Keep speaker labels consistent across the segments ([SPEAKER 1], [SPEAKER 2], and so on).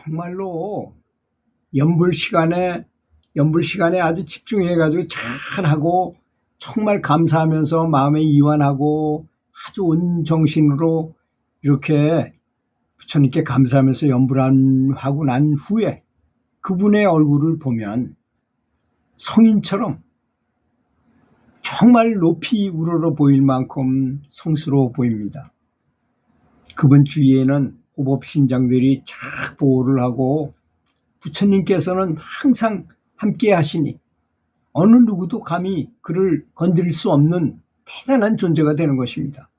[SPEAKER 1] 정말로 연불 시간에 아주 집중해가지고 잘하고 정말 감사하면서 마음에 이완하고 아주 온 정신으로 이렇게 부처님께 감사하면서 연불하고 난 후에 그분의 얼굴을 보면 성인처럼 정말 높이 우러러 보일 만큼 성스러워 보입니다. 그분 주위에는 호법신장들이 쫙 보호를 하고 부처님께서는 항상 함께 하시니 어느 누구도 감히 그를 건드릴 수 없는 대단한 존재가 되는 것입니다.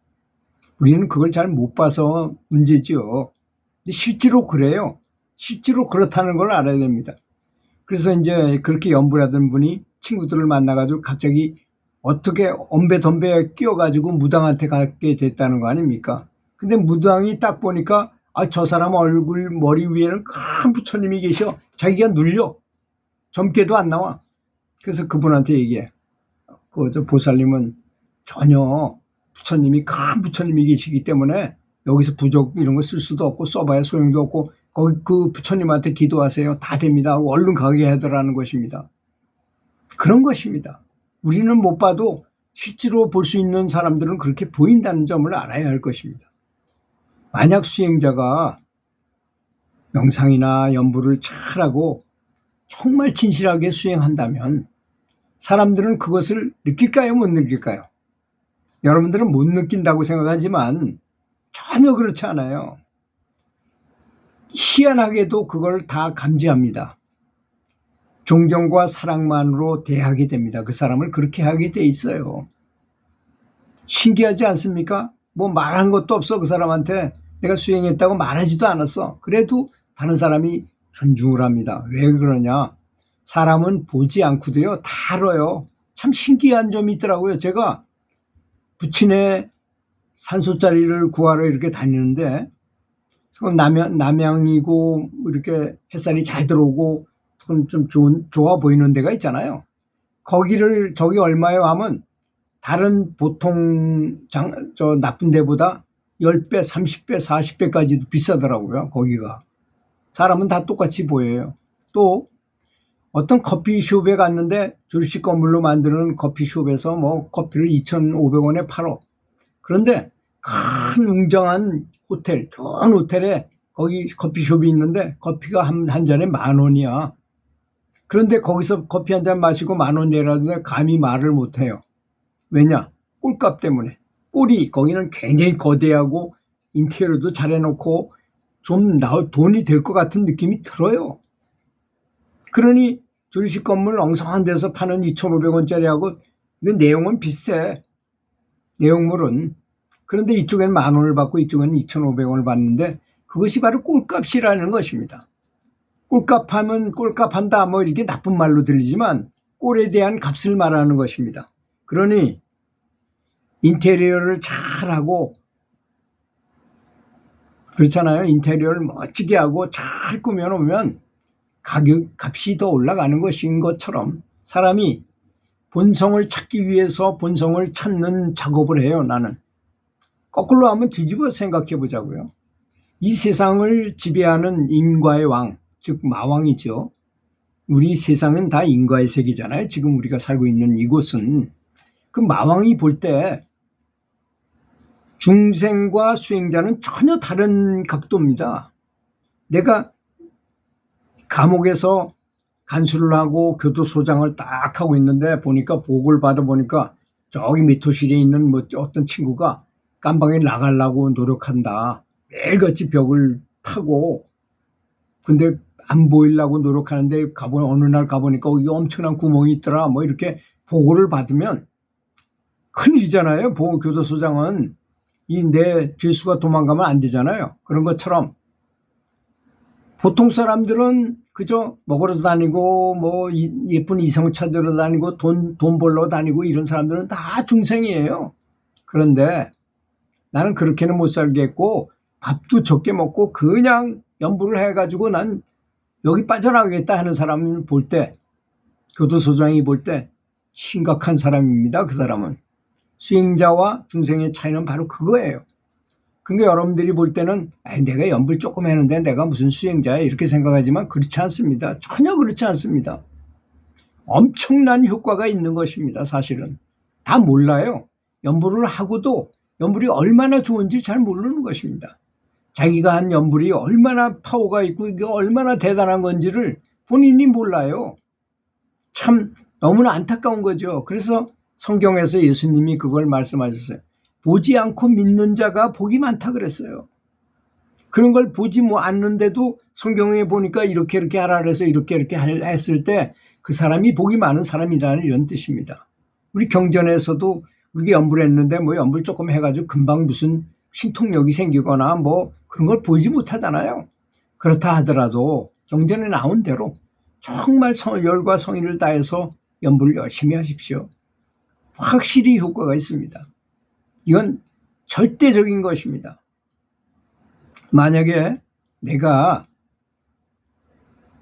[SPEAKER 1] 우리는 그걸 잘 못 봐서 문제죠. 근데 실제로 그래요. 실제로 그렇다는 걸 알아야 됩니다. 그래서 이제 그렇게 연불하던 분이 친구들을 만나가지고 갑자기 어떻게 엄배덤배 끼어가지고 무당한테 가게 됐다는 거 아닙니까? 근데 무당이 딱 보니까 저 사람 얼굴 머리 위에는 큰 부처님이 계셔. 자기가 눌려. 젊게도 안 나와. 그래서 그분한테 얘기해. 저 보살님은 전혀 부처님이 큰 부처님이 계시기 때문에 여기서 부적 이런 거 쓸 수도 없고 써봐야 소용도 없고 거기 그 부처님한테 기도하세요. 다 됩니다. 얼른 가게 하더라는 것입니다. 그런 것입니다. 우리는 못 봐도 실제로 볼 수 있는 사람들은 그렇게 보인다는 점을 알아야 할 것입니다. 만약 수행자가 명상이나 연불을 잘하고 정말 진실하게 수행한다면 사람들은 그것을 느낄까요? 못 느낄까요? 여러분들은 못 느낀다고 생각하지만 전혀 그렇지 않아요. 희한하게도 그걸 다 감지합니다. 존경과 사랑만으로 대하게 됩니다. 그 사람을 그렇게 하게 돼 있어요. 신기하지 않습니까? 뭐 말한 것도 없어. 그 사람한테 내가 수행했다고 말하지도 않았어. 그래도 다른 사람이 존중을 합니다. 왜 그러냐? 사람은 보지 않고도요 다 알아요. 참 신기한 점이 있더라고요. 제가 부친의 산소자리를 구하러 이렇게 다니는데 남양이고 이렇게 햇살이 잘 들어오고 좀 좋아 보이는 데가 있잖아요. 거기를 저기 얼마에 하면 다른 보통 나쁜 데보다 10배, 30배, 40배까지도 비싸더라고요. 거기가. 사람은 다 똑같이 보여요. 또 어떤 커피숍에 갔는데 조립식 건물로 만드는 커피숍에서 뭐 커피를 2,500원에 팔어. 그런데 큰 웅장한 호텔, 좋은 호텔에 거기 커피숍이 있는데 커피가 한 잔에 10,000원이야. 그런데 거기서 커피 한 잔 마시고 10,000원 내라는데 감히 말을 못해요. 왜냐? 꿀값 때문에. 꿀이 거기는 굉장히 거대하고 인테리어도 잘 해놓고 좀 돈이 될 것 같은 느낌이 들어요. 그러니 조립식 건물 엉성한 데서 파는 2,500원짜리하고 내용은 비슷해. 내용물은. 그런데 이쪽에는 10,000원을 받고 이쪽에는 2,500원을 받는데 그것이 바로 꿀값이라는 것입니다. 꿀값하면 꿀값한다 뭐 이렇게 나쁜 말로 들리지만 꿀에 대한 값을 말하는 것입니다. 그러니 인테리어를 잘하고 그렇잖아요. 인테리어를 멋지게 하고 잘 꾸며놓으면 값이 더 올라가는 것인 것처럼 사람이 본성을 찾기 위해서 본성을 찾는 작업을 해요. 나는. 거꾸로 한번 뒤집어 생각해 보자고요. 이 세상을 지배하는 인과의 왕, 즉 마왕이죠. 우리 세상은 다 인과의 세계잖아요. 지금 우리가 살고 있는 이곳은. 그 마왕이 볼 때 중생과 수행자는 전혀 다른 각도입니다. 내가 감옥에서 간수를 하고 교도소장을 딱 하고 있는데 보니까 보고를 받아보니까 저기 미토실에 있는 뭐 어떤 친구가 깜방에 나가려고 노력한다. 매일같이 벽을 파고 근데 안 보이려고 노력하는데 어느 날 가보니까 여기 엄청난 구멍이 있더라. 뭐 이렇게 보고를 받으면 큰일이잖아요. 교도소장은 내 죄수가 도망가면 안 되잖아요. 그런 것처럼 보통 사람들은 그저 먹으러 다니고 뭐 예쁜 이성 찾으러 다니고 돈 벌러 다니고 이런 사람들은 다 중생이에요. 그런데 나는 그렇게는 못 살겠고 밥도 적게 먹고 그냥 연불을 해가지고 난 여기 빠져나가겠다 하는 사람을 볼 때 교도소장이 볼 때 심각한 사람입니다. 그 사람은. 수행자와 중생의 차이는 바로 그거예요. 그러니까 여러분들이 볼 때는 내가 연불 조금 했는데 내가 무슨 수행자야 이렇게 생각하지만 그렇지 않습니다. 전혀 그렇지 않습니다. 엄청난 효과가 있는 것입니다. 사실은 다 몰라요. 연불을 하고도 연불이 얼마나 좋은지 잘 모르는 것입니다. 자기가 한 연불이 얼마나 파워가 있고 이게 얼마나 대단한 건지를 본인이 몰라요. 참 너무나 안타까운 거죠. 그래서 성경에서 예수님이 그걸 말씀하셨어요. 보지 않고 믿는 자가 복이 많다 그랬어요. 그런 걸 보지 않는데도 성경에 보니까 이렇게 하라 그래서 이렇게 했을 때 그 사람이 복이 많은 사람이라는 이런 뜻입니다. 우리 경전에서도 우리가 연불 했는데 뭐 연불 조금 해가지고 금방 무슨 신통력이 생기거나 뭐 그런 걸 보지 못하잖아요. 그렇다 하더라도 경전에 나온 대로 정말 열과 성의를 다해서 연불을 열심히 하십시오. 확실히 효과가 있습니다. 이건 절대적인 것입니다. 만약에 내가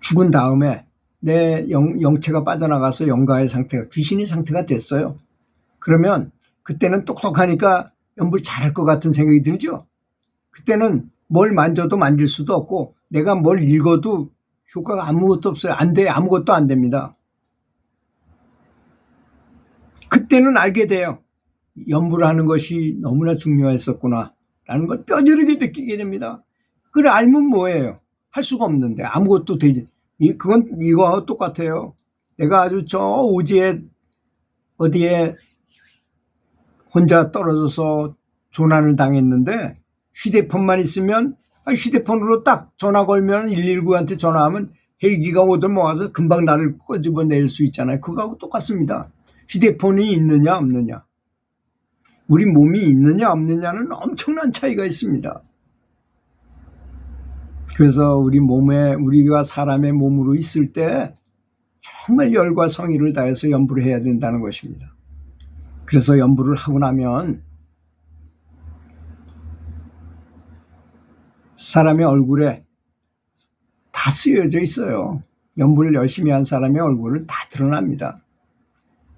[SPEAKER 1] 죽은 다음에 내 영체가 빠져나가서 영가의 상태가 귀신의 상태가 됐어요. 그러면 그때는 똑똑하니까 연불 잘할 것 같은 생각이 들죠. 그때는 뭘 만져도 만질 수도 없고 내가 뭘 읽어도 효과가 아무것도 없어요. 안 돼. 아무것도 안 됩니다. 그때는 알게 돼요. 연불하는 것이 너무나 중요했었구나 라는 걸 뼈저리게 느끼게 됩니다. 그걸 알면 뭐예요? 할 수가 없는데 아무것도 되지. 그건 이거하고 똑같아요. 내가 아주 저 오지에 어디에 혼자 떨어져서 조난을 당했는데 휴대폰만 있으면 휴대폰으로 딱 전화 걸면 119한테 전화하면 헬기가 오든 뭐와서 금방 나를 끄집어낼 수 있잖아요. 그거하고 똑같습니다. 휴대폰이 있느냐 없느냐, 우리 몸이 있느냐 없느냐는 엄청난 차이가 있습니다. 그래서 우리가 사람의 몸으로 있을 때 정말 열과 성의를 다해서 연불을 해야 된다는 것입니다. 그래서 연불을 하고 나면 사람의 얼굴에 다 쓰여져 있어요. 연불을 열심히 한 사람의 얼굴은 다 드러납니다.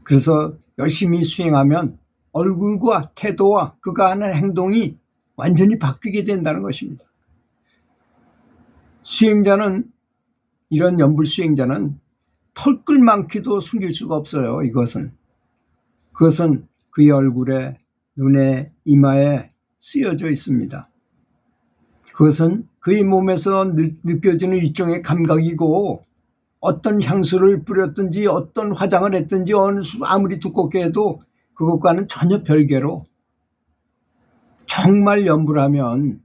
[SPEAKER 1] 그래서 열심히 수행하면 얼굴과 태도와 그가 하는 행동이 완전히 바뀌게 된다는 것입니다. 수행자는, 이런 연불 수행자는 털끌 많기도 숨길 수가 없어요. 그것은 그의 얼굴에, 눈에, 이마에 쓰여져 있습니다. 그것은 그의 몸에서 느껴지는 일종의 감각이고 어떤 향수를 뿌렸든지 어떤 화장을 했든지 아무리 두껍게 해도 그것과는 전혀 별개로 정말 연불하면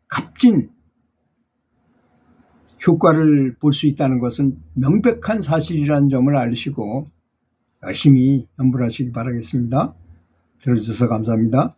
[SPEAKER 1] 값진 효과를 볼 수 있다는 것은 명백한 사실이라는 점을 아시고 열심히 연불하시기 바라겠습니다. 들어주셔서 감사합니다.